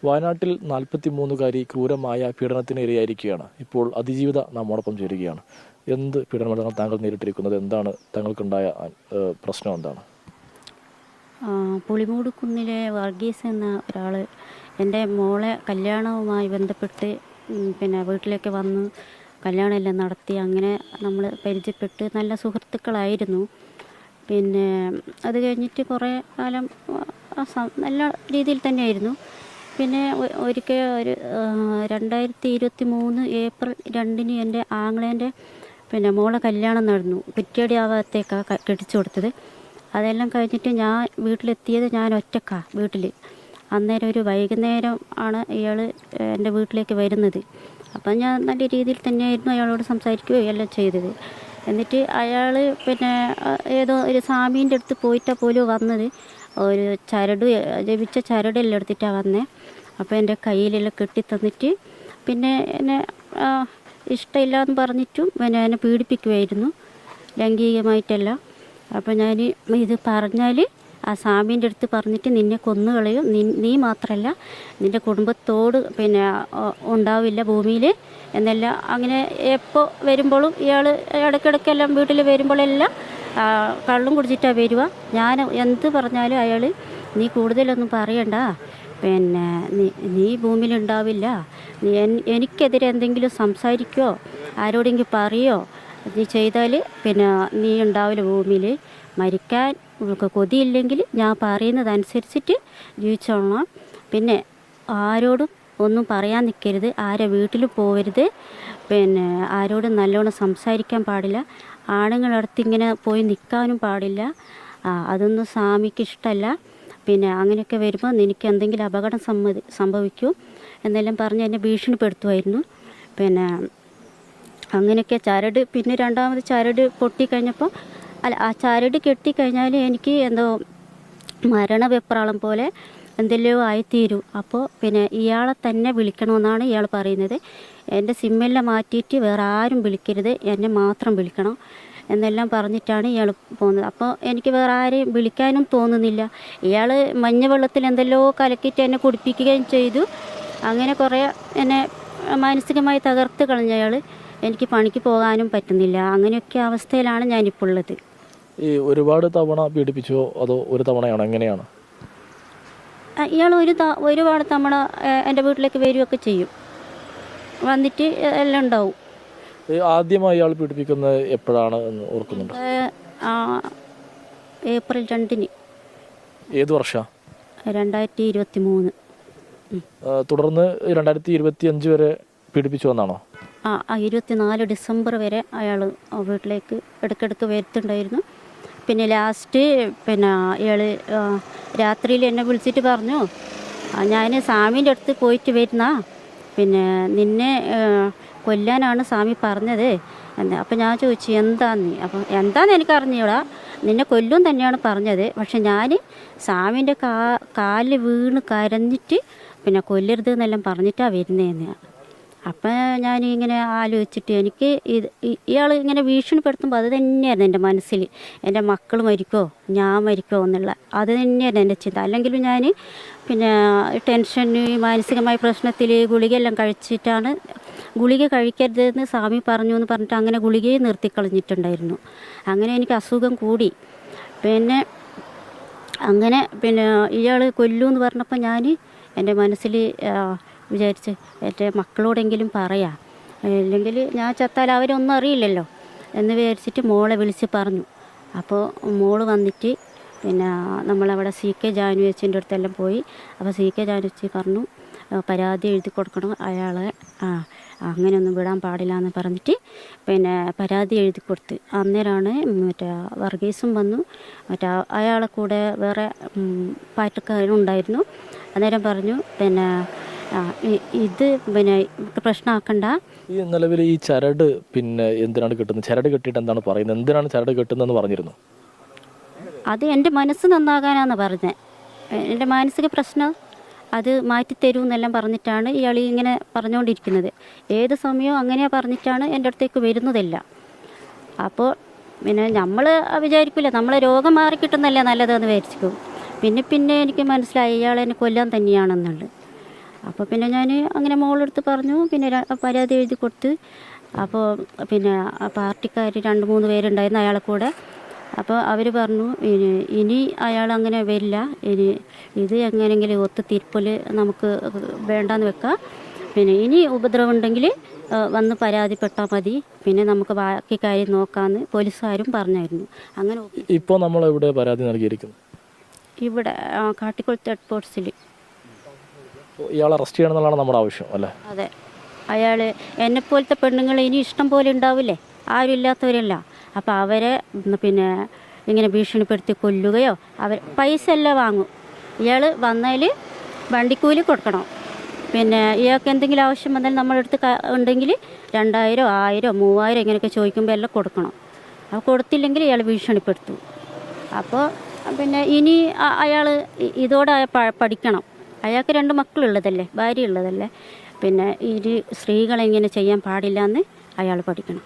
വയനാട്ടിൽ 43-കാരി ക്രൂരമായ പീഡനത്തിന് ഇരയായിരിക്കുകയാണ്. ഇപ്പോൾ അതിജീവിത നമ്മോടൊപ്പം ചേരുകയാണ്. എന്ത് പീഡനമാണ് താങ്കൾ നേരിട്ടിരിക്കുന്നത്? എന്താണ് താങ്കൾക്കുണ്ടായ പ്രശ്നം? എന്താണ്? പുളിമൂട് കുന്നിലെ വർഗീസ് എന്ന ഒരാൾ എൻ്റെ മോളെ കല്യാണവുമായി ബന്ധപ്പെട്ട് വീട്ടിലേക്ക് വന്ന് കല്യാണമെല്ലാം നടത്തി. അങ്ങനെ നമ്മൾ പരിചയപ്പെട്ട് നല്ല സുഹൃത്തുക്കളായിരുന്നു. അത് കഴിഞ്ഞിട്ട് കുറേ കാലം നല്ല രീതിയിൽ തന്നെയായിരുന്നു. ഒരിക്കൽ 2023 ഏപ്രിൽ 2 എൻ്റെ ആങ്ങളേൻ്റെ മോളെ കല്യാണം നടന്നു. കുറ്റ്യാടി ആ ഭാഗത്തേക്കാണ് കെട്ടിച്ചു കൊടുത്തത്. അതെല്ലാം കഴിഞ്ഞിട്ട് ഞാൻ വീട്ടിലെത്തിയത് ഞാൻ ഒറ്റക്കാണ് വീട്ടിൽ. അന്നേരം ഒരു വൈകുന്നേരം ആണ് ഇയാൾ എൻ്റെ വീട്ടിലേക്ക് വരുന്നത്. അപ്പം ഞാൻ നല്ല രീതിയിൽ തന്നെയായിരുന്നു അയാളോട് സംസാരിക്കുകയോ എല്ലാം ചെയ്തത്. എന്നിട്ട് അയാൾ ഏതോ ഒരു സ്വാമീൻ്റെ അടുത്ത് പോയിട്ടാണ് പോലും വന്നത്. ഒരു ജപിച്ച ചരടെല്ലാം എടുത്തിട്ടാണ് വന്നത്. അപ്പോൾ എൻ്റെ കയ്യിലെല്ലാം കെട്ടിത്തന്നിട്ട് എന്നെ ഇഷ്ടമില്ലാന്ന് പറഞ്ഞിട്ടും എന്നെ പീഡിപ്പിക്കുമായിരുന്നു ലൈംഗികമായിട്ടല്ല. അപ്പോൾ ഞാൻ ഇത് പറഞ്ഞാൽ ആ സ്വാമീൻ്റെ അടുത്ത് പറഞ്ഞിട്ട് നിന്നെ കൊന്നുകളയും, നീ മാത്രമല്ല നിൻ്റെ കുടുംബത്തോട് ഉണ്ടാവില്ല ഭൂമിയിൽ എന്നെല്ലാം. അങ്ങനെ എപ്പോൾ വരുമ്പോഴും ഇയാൾ ഇടയ്ക്കിടയ്ക്കെല്ലാം വീട്ടിൽ വരുമ്പോഴെല്ലാം കള്ളും കുടിച്ചിട്ടാണ് വരിക. ഞാൻ എന്ത് പറഞ്ഞാലും അയാൾ നീ കൂടുതലൊന്നും പറയണ്ട, നീ ഭൂമിയിലുണ്ടാവില്ല, എനിക്കെതിരെ എന്തെങ്കിലും സംസാരിക്കുകയോ ആരോടെങ്കിലും പറയുകയോ നീ ചെയ്താൽ നീ ഉണ്ടാവില്ല ഭൂമിയിൽ. മരിക്കാൻ കൊതിയില്ലെങ്കിൽ ഞാൻ പറയുന്നതനുസരിച്ചിട്ട് ജീവിച്ചോളണം. ആരോടും ഒന്നും പറയാൻ നിൽക്കരുത്, ആരെ വീട്ടിലും പോകരുത്, ആരോടും നല്ലോണം സംസാരിക്കാൻ പാടില്ല, ആണുങ്ങളടുത്ത് ഇങ്ങനെ പോയി നിൽക്കാനും പാടില്ല. അതൊന്നും സ്വാമിക്ക് ഇഷ്ടമല്ല. അങ്ങനെയൊക്കെ വരുമ്പോൾ നിനക്ക് എന്തെങ്കിലും അപകടം സംഭവിക്കും എന്നെല്ലാം പറഞ്ഞ് എന്നെ ഭീഷണിപ്പെടുത്തുമായിരുന്നു. അങ്ങനെയൊക്കെ ചരട് രണ്ടാമത് ചരട് പൊട്ടിക്കഴിഞ്ഞപ്പോൾ ആ ചരട് കെട്ടിക്കഴിഞ്ഞാൽ എനിക്ക് എന്തോ മരണവെപ്രാളം പോലെ എന്തെല്ലോ ആയിത്തീരും. അപ്പോൾ ഇയാളെ തന്നെ വിളിക്കണമെന്നാണ് ഇയാൾ പറയുന്നത്. എൻ്റെ സിമ്മെല്ലാം മാറ്റിയിട്ട് വേറെ ആരും വിളിക്കരുത്, എന്നെ മാത്രം വിളിക്കണം എന്നെല്ലാം പറഞ്ഞിട്ടാണ് ഇയാൾ പോകുന്നത്. അപ്പോൾ എനിക്ക് വേറെ ആരെയും വിളിക്കാനും തോന്നുന്നില്ല. ഇയാൾ മഞ്ഞവെള്ളത്തിൽ എന്തെല്ലോ കലക്കിയിട്ട് എന്നെ കുടിപ്പിക്കുകയും ചെയ്തു. അങ്ങനെ കുറേ എന്നെ മാനസികമായി തകർത്ത് കളഞ്ഞ അയാൾ. എനിക്ക് പണിക്ക് പോകാനും പറ്റുന്നില്ല. അങ്ങനെയൊക്കെ അവസ്ഥയിലാണ് ഞാനിപ്പോൾ ഉള്ളത്. ഈ ഒരുപാട് തവണ പീഡിപ്പിച്ചോ അതോ ഒരു തവണയാണോ, എങ്ങനെയാണ്? ഇയാൾ ഒരുപാട് തവണ എൻ്റെ വീട്ടിലേക്ക് വരികയൊക്കെ ചെയ്യും, വന്നിട്ട് എല്ലാം ഉണ്ടാവും. ആദ്യമായി ഇയാൾ പീഡിപ്പിക്കുന്നത് എപ്പോഴാണ് എന്ന് ഓർക്കുന്നുണ്ട്? ഏപ്രിൽ 2. ഏത് വർഷം? 2023. തുടർന്ന് 2025 വരെ പീഡിപ്പിച്ചു വന്നാണോ? 24 ഡിസംബർ വരെ അയാൾ വീട്ടിലേക്ക് ഇടയ്ക്കിടയ്ക്ക് വരുത്തുണ്ടായിരുന്നു. ലാസ്റ്റ് ഇയാൾ രാത്രിയിൽ എന്നെ വിളിച്ചിട്ട് പറഞ്ഞു, ഞാൻ സ്വാമീൻ്റെ അടുത്ത് പോയിട്ട് വരുന്ന നിന്നെ കൊല്ലാനാണ് സ്വാമി പറഞ്ഞത് എന്ന്. അപ്പം ഞാൻ ചോദിച്ചു എന്താന്ന്. അപ്പം എന്താന്ന് എനിക്കറിഞ്ഞൂടാ, നിന്നെ കൊല്ലും തന്നെയാണ് പറഞ്ഞത്, പക്ഷെ ഞാൻ സ്വാമീൻ്റെ കാലിൽ വീണ് കരഞ്ഞിട്ട് കൊല്ലരുത് എന്നെല്ലാം പറഞ്ഞിട്ടാണ് വരുന്നതെന്ന്. അപ്പം ഞാനിങ്ങനെ ആലോചിച്ചിട്ട് എനിക്ക് ഇയാൾ ഇങ്ങനെ ഭീഷണിപ്പെടുത്തുമ്പോൾ അത് തന്നെയായിരുന്നു എൻ്റെ മനസ്സിൽ. എൻ്റെ മക്കൾ മരിക്കോ ഞാൻ മരിക്കോ എന്നുള്ള അത് തന്നെയായിരുന്നു എൻ്റെ ചിന്ത. അല്ലെങ്കിലും ഞാൻ ടെൻഷന് മാനസികമായ പ്രശ്നത്തിൽ ഗുളികയെല്ലാം കഴിച്ചിട്ടാണ്. ഗുളിക കഴിക്കരുതെന്ന് സ്വാമി പറഞ്ഞു എന്ന് പറഞ്ഞിട്ട് അങ്ങനെ ഗുളികയെ നിർത്തിക്കളഞ്ഞിട്ടുണ്ടായിരുന്നു. അങ്ങനെ എനിക്ക് അസുഖം കൂടി. അങ്ങനെ ഇയാൾ കൊല്ലുമെന്ന് പറഞ്ഞപ്പോൾ ഞാൻ എൻ്റെ മനസ്സിൽ വിചാരിച്ച് എൻ്റെ മക്കളോടെങ്കിലും പറയാം, അല്ലെങ്കിൽ ഞാൻ ചത്താൽ അവരൊന്നും അറിയില്ലല്ലോ എന്ന് വിചാരിച്ചിട്ട് മോളെ വിളിച്ച് പറഞ്ഞു. അപ്പോൾ മോള് വന്നിട്ട് നമ്മളവിടെ CK ജാനു ചേച്ചീൻ്റെ അടുത്തെല്ലാം പോയി. അപ്പോൾ CK ജാനു ചേച്ചി പറഞ്ഞു പരാതി എഴുതി കൊടുക്കണം, അയാളെ അങ്ങനെയൊന്നും വിടാൻ പാടില്ല എന്ന് പറഞ്ഞിട്ട് പരാതി എഴുതി കൊടുത്ത്. അന്നേരമാണ് വർഗീസും വന്നു, അയാളെ കൂടെ വേറെ പാർട്ടിക്കാരുണ്ടായിരുന്നു. അന്നേരം പറഞ്ഞു ഇത് പ്രശ്നമാക്കണ്ട. ഈ നിലവിൽ ഈ ചരട് എന്തിനാണ് കെട്ടുന്നത്? ചരട് കെട്ടിയിട്ട് എന്താണ് പറയുന്നത്? എന്തിനാണ് ചരട് കെട്ടുന്നതെന്ന് പറഞ്ഞിരുന്നു? അത് എൻ്റെ മനസ്സ് നന്നാകാനാണ് പറഞ്ഞത്. എൻ്റെ മാനസിക പ്രശ്നം അത് മാറ്റിത്തരൂ എന്നെല്ലാം പറഞ്ഞിട്ടാണ് ഇയാൾ ഇങ്ങനെ പറഞ്ഞുകൊണ്ടിരിക്കുന്നത്. ഏത് സമയവും അങ്ങനെ പറഞ്ഞിട്ടാണ് എൻ്റെ അടുത്തേക്ക് വരുന്നതല്ല. അപ്പോൾ നമ്മൾ വിചാരിക്കില്ല, നമ്മളെ രോഗം മാറിക്കിട്ടുന്നല്ലേ നല്ലതെന്ന് വിചാരിക്കും. പിന്നെ എനിക്ക് മനസ്സിലായി ഇയാൾ എന്നെ കൊല്ലാൻ തന്നെയാണെന്നുള്ളത്. അപ്പോൾ പിന്നെ ഞാൻ അങ്ങനെ മോളെടുത്ത് പറഞ്ഞു, പിന്നെ പരാതി എഴുതി കൊടുത്ത്. അപ്പോൾ പിന്നെ പാർട്ടിക്കാർ 2-3 പേരുണ്ടായിരുന്നു അയാളെ കൂടെ. അപ്പോൾ അവർ പറഞ്ഞു ഇനി അയാൾ അങ്ങനെ വരില്ല, ഇനി ഇത് എങ്ങനെയെങ്കിലും ഒത്തുതീർപ്പിൽ നമുക്ക് വേണ്ടാന്ന് വെക്കാം, പിന്നെ ഇനി ഉപദ്രവം ഉണ്ടെങ്കിൽ വന്ന് പരാതിപ്പെട്ടാൽ മതി, പിന്നെ നമുക്ക് ബാക്കി കാര്യം നോക്കാമെന്ന് പോലീസുകാരും പറഞ്ഞായിരുന്നു. അങ്ങനെ ഇപ്പോൾ നമ്മളെവിടെ പരാതി നൽകിയിരിക്കുന്നു? ഇവിടെ കാട്ടിക്കുളത്ത് ഹെഡ് പോസ്റ്റിൽ. ഇയാളെ അറസ്റ്റ് ചെയ്യണം എന്നുള്ളതാണ് നമ്മുടെ ആവശ്യം അല്ലേ? അതെ, അയാൾ എന്നെപ്പോലത്തെ പെണ്ണുങ്ങൾ ഇനി ഇഷ്ടം പോലെ ഉണ്ടാവില്ലേ, ആരും ഇല്ലാത്തവരല്ല. അപ്പോൾ അവരെ പിന്നെ ഇങ്ങനെ ഭീഷണിപ്പെടുത്തി കൊല്ലുകയോ, പൈസ എല്ലാം വാങ്ങും. ഇയാൾ വന്നാൽ വണ്ടിക്കൂലി കൊടുക്കണം, പിന്നെ ഇയാൾക്ക് എന്തെങ്കിലും ആവശ്യം വന്നാൽ നമ്മളെടുത്ത് ഉണ്ടെങ്കിൽ 2000, 1000, 3000 ഇങ്ങനെയൊക്കെ ചോദിക്കുമ്പോൾ എല്ലാം കൊടുക്കണം. അപ്പോൾ കൊടുത്തില്ലെങ്കിൽ ഇയാൾ ഭീഷണിപ്പെടുത്തും. അപ്പോൾ പിന്നെ ഇനി അയാൾ ഇതോടെ പഠിക്കണം. അയാൾക്ക് 2 മക്കളുള്ളതല്ലേ, ഭാര്യ ഉള്ളതല്ലേ, പിന്നെ ഈ സ്ത്രീകളെങ്ങനെ ചെയ്യാൻ പാടില്ല എന്ന് അയാൾ പഠിക്കണം.